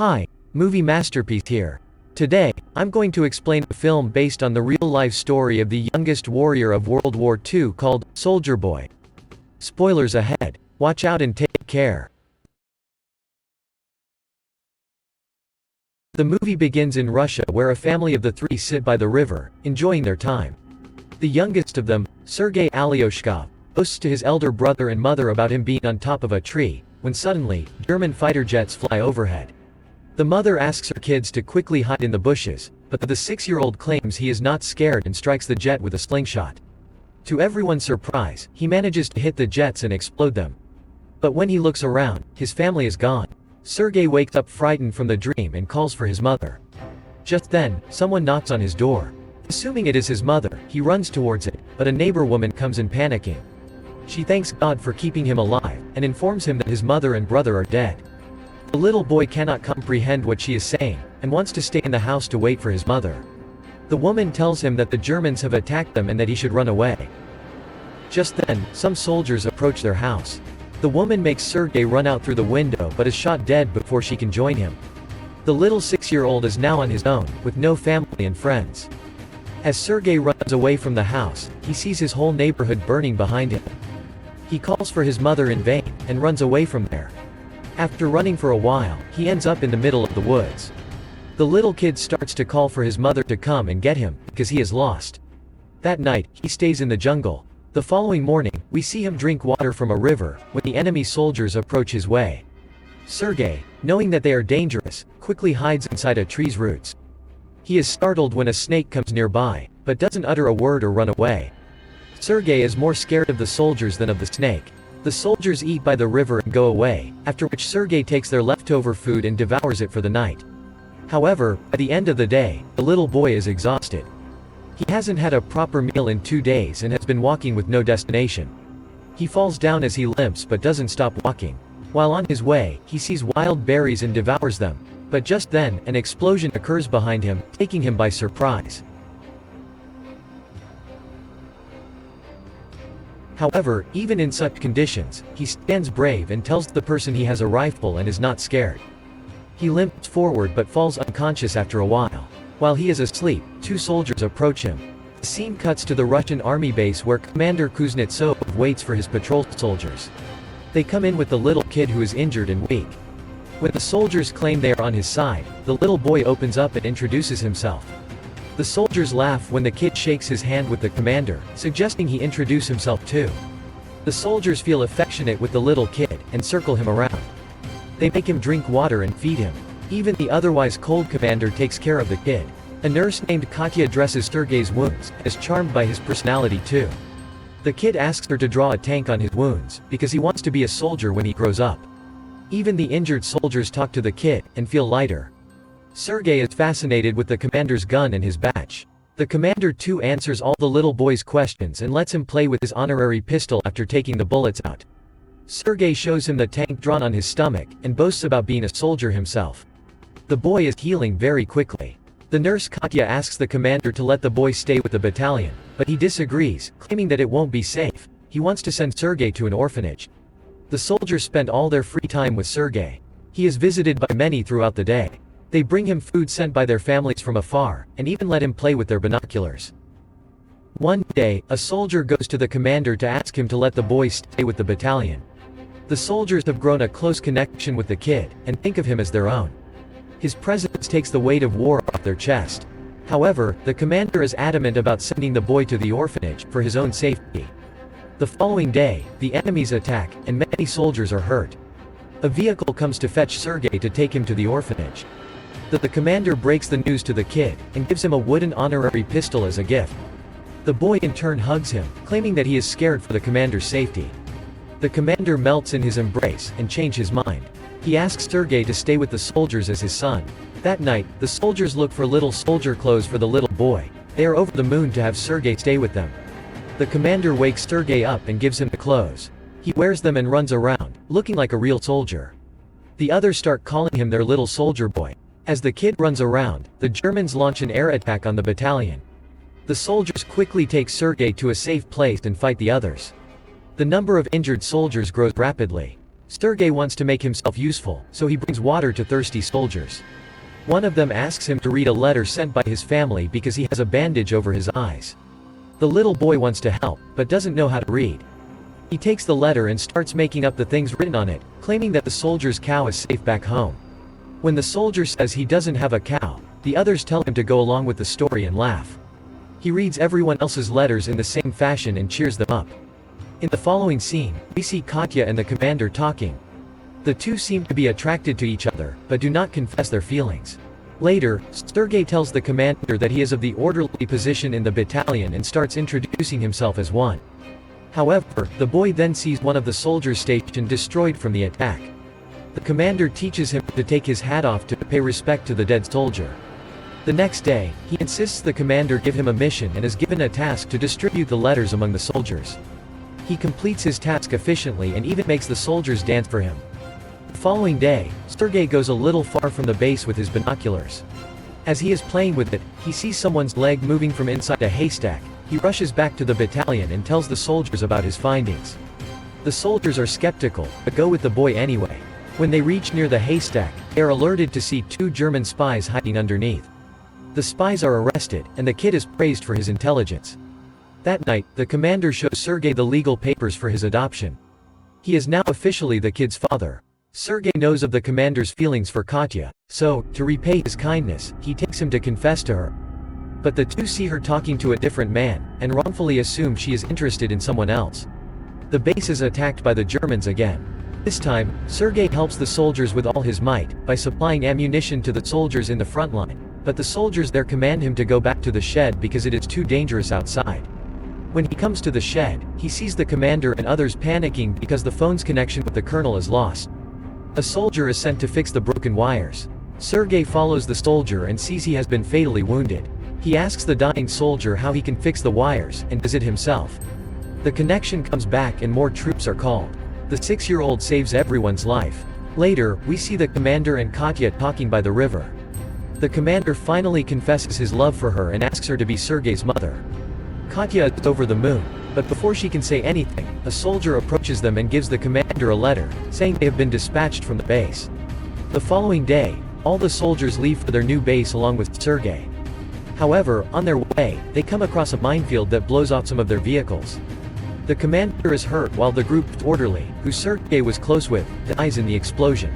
Hi, movie masterpiece here. Today, I'm going to explain a film based on the real-life story of the youngest warrior of World War II called Soldier Boy. Spoilers ahead. Watch out and take care. The movie begins in Russia where a family of the three sit by the river, enjoying their time. The youngest of them, Sergei Aleshkov, boasts to his elder brother and mother about him being on top of a tree, when suddenly, German fighter jets fly overhead. The mother asks her kids to quickly hide in the bushes, but the 6-year-old claims he is not scared and strikes the jet with a slingshot. To everyone's surprise, he manages to hit the jets and explode them. But when he looks around, his family is gone. Sergei wakes up frightened from the dream and calls for his mother. Just then, someone knocks on his door. Assuming it is his mother, he runs towards it, but a neighbor woman comes in panicking. She thanks God for keeping him alive, and informs him that his mother and brother are dead. The little boy cannot comprehend what she is saying, and wants to stay in the house to wait for his mother. The woman tells him that the Germans have attacked them and that he should run away. Just then, some soldiers approach their house. The woman makes Sergei run out through the window but is shot dead before she can join him. The little 6-year-old is now on his own, with no family and friends. As Sergei runs away from the house, he sees his whole neighborhood burning behind him. He calls for his mother in vain, and runs away from there. After running for a while, he ends up in the middle of the woods. The little kid starts to call for his mother to come and get him, because he is lost. That night, he stays in the jungle. The following morning, we see him drink water from a river, when the enemy soldiers approach his way. Sergei, knowing that they are dangerous, quickly hides inside a tree's roots. He is startled when a snake comes nearby, but doesn't utter a word or run away. Sergei is more scared of the soldiers than of the snake. The soldiers eat by the river and go away, after which Sergei takes their leftover food and devours it for the night. However, by the end of the day, the little boy is exhausted. He hasn't had a proper meal in 2 days and has been walking with no destination. He falls down as he limps but doesn't stop walking. While on his way, he sees wild berries and devours them. But just then, an explosion occurs behind him, taking him by surprise. However, even in such conditions, he stands brave and tells the person he has a rifle and is not scared. He limps forward but falls unconscious after a while. While he is asleep, 2 soldiers approach him. The scene cuts to the Russian army base where Commander Kuznetsov waits for his patrol soldiers. They come in with the little kid who is injured and weak. When the soldiers claim they are on his side, the little boy opens up and introduces himself. The soldiers laugh when the kid shakes his hand with the commander, suggesting he introduce himself too. The soldiers feel affectionate with the little kid, and circle him around. They make him drink water and feed him. Even the otherwise cold commander takes care of the kid. A nurse named Katya dresses Sergei's wounds, and is charmed by his personality too. The kid asks her to draw a tank on his wounds, because he wants to be a soldier when he grows up. Even the injured soldiers talk to the kid, and feel lighter. Sergei is fascinated with the commander's gun and his badge. The commander too answers all the little boy's questions and lets him play with his honorary pistol after taking the bullets out. Sergei shows him the tank drawn on his stomach, and boasts about being a soldier himself. The boy is healing very quickly. The nurse Katya asks the commander to let the boy stay with the battalion, but he disagrees, claiming that it won't be safe. He wants to send Sergei to an orphanage. The soldiers spend all their free time with Sergei. He is visited by many throughout the day. They bring him food sent by their families from afar, and even let him play with their binoculars. One day, a soldier goes to the commander to ask him to let the boy stay with the battalion. The soldiers have grown a close connection with the kid, and think of him as their own. His presence takes the weight of war off their chest. However, the commander is adamant about sending the boy to the orphanage, for his own safety. The following day, the enemies attack, and many soldiers are hurt. A vehicle comes to fetch Sergei to take him to the orphanage. The commander breaks the news to the kid, and gives him a wooden honorary pistol as a gift. The boy in turn hugs him, claiming that he is scared for the commander's safety. The commander melts in his embrace, and changes his mind. He asks Sergei to stay with the soldiers as his son. That night, the soldiers look for little soldier clothes for the little boy. They are over the moon to have Sergei stay with them. The commander wakes Sergei up and gives him the clothes. He wears them and runs around, looking like a real soldier. The others start calling him their little soldier boy. As the kid runs around, the Germans launch an air attack on the battalion. The soldiers quickly take Sergei to a safe place and fight the others. The number of injured soldiers grows rapidly. Sergei wants to make himself useful, so he brings water to thirsty soldiers. One of them asks him to read a letter sent by his family because he has a bandage over his eyes. The little boy wants to help, but doesn't know how to read. He takes the letter and starts making up the things written on it, claiming that the soldier's cow is safe back home. When the soldier says he doesn't have a cow, the others tell him to go along with the story and laugh. He reads everyone else's letters in the same fashion and cheers them up. In the following scene, we see Katya and the commander talking. The two seem to be attracted to each other, but do not confess their feelings. Later, Sergei tells the commander that he is of the orderly position in the battalion and starts introducing himself as one. However, the boy then sees one of the soldiers stationed destroyed from the attack. The commander teaches him to take his hat off to pay respect to the dead soldier. The next day, he insists the commander give him a mission and is given a task to distribute the letters among the soldiers. He completes his task efficiently and even makes the soldiers dance for him. The following day, Sergei goes a little far from the base with his binoculars. As he is playing with it, he sees someone's leg moving from inside a haystack. He rushes back to the battalion and tells the soldiers about his findings. The soldiers are skeptical, but go with the boy anyway. When they reach near the haystack, they are alerted to see two German spies hiding underneath. The spies are arrested, and the kid is praised for his intelligence. That night, the commander shows Sergei the legal papers for his adoption. He is now officially the kid's father. Sergei knows of the commander's feelings for Katya, so, to repay his kindness, he takes him to confess to her. But the two see her talking to a different man, and wrongfully assume she is interested in someone else. The base is attacked by the Germans again. This time, Sergei helps the soldiers with all his might, by supplying ammunition to the soldiers in the front line, but the soldiers there command him to go back to the shed because it is too dangerous outside. When he comes to the shed, he sees the commander and others panicking because the phone's connection with the colonel is lost. A soldier is sent to fix the broken wires. Sergei follows the soldier and sees he has been fatally wounded. He asks the dying soldier how he can fix the wires, and does it himself. The connection comes back and more troops are called. The 6-year-old saves everyone's life. Later, we see the commander and Katya talking by the river. The commander finally confesses his love for her and asks her to be Sergei's mother. Katya is over the moon, but before she can say anything, a soldier approaches them and gives the commander a letter, saying they have been dispatched from the base. The following day, all the soldiers leave for their new base along with Sergei. However, on their way, they come across a minefield that blows off some of their vehicles. The commander is hurt while the group's orderly, who Sergei was close with, dies in the explosion.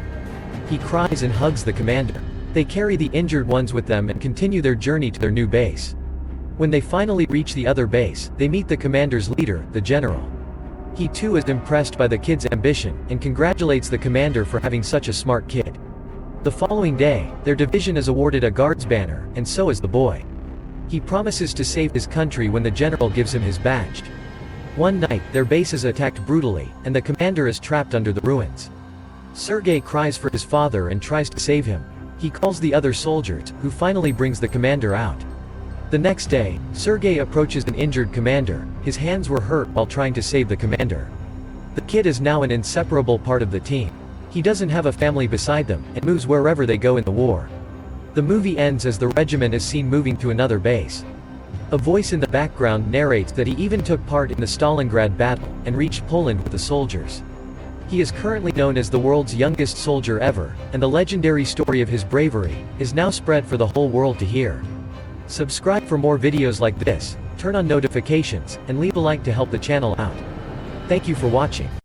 He cries and hugs the commander. They carry the injured ones with them and continue their journey to their new base. When they finally reach the other base, they meet the commander's leader, the general. He too is impressed by the kid's ambition, and congratulates the commander for having such a smart kid. The following day, their division is awarded a guards banner, and so is the boy. He promises to save his country when the general gives him his badge. One night, their base is attacked brutally, and the commander is trapped under the ruins. Sergei cries for his father and tries to save him. He calls the other soldiers, who finally brings the commander out. The next day, Sergei approaches an injured commander. His hands were hurt while trying to save the commander. The kid is now an inseparable part of the team. He doesn't have a family beside them, and moves wherever they go in the war. The movie ends as the regiment is seen moving to another base. A voice in the background narrates that he even took part in the Stalingrad battle, and reached Poland with the soldiers. He is currently known as the world's youngest soldier ever, and the legendary story of his bravery is now spread for the whole world to hear. Subscribe for more videos like this, turn on notifications, and leave a like to help the channel out. Thank you for watching.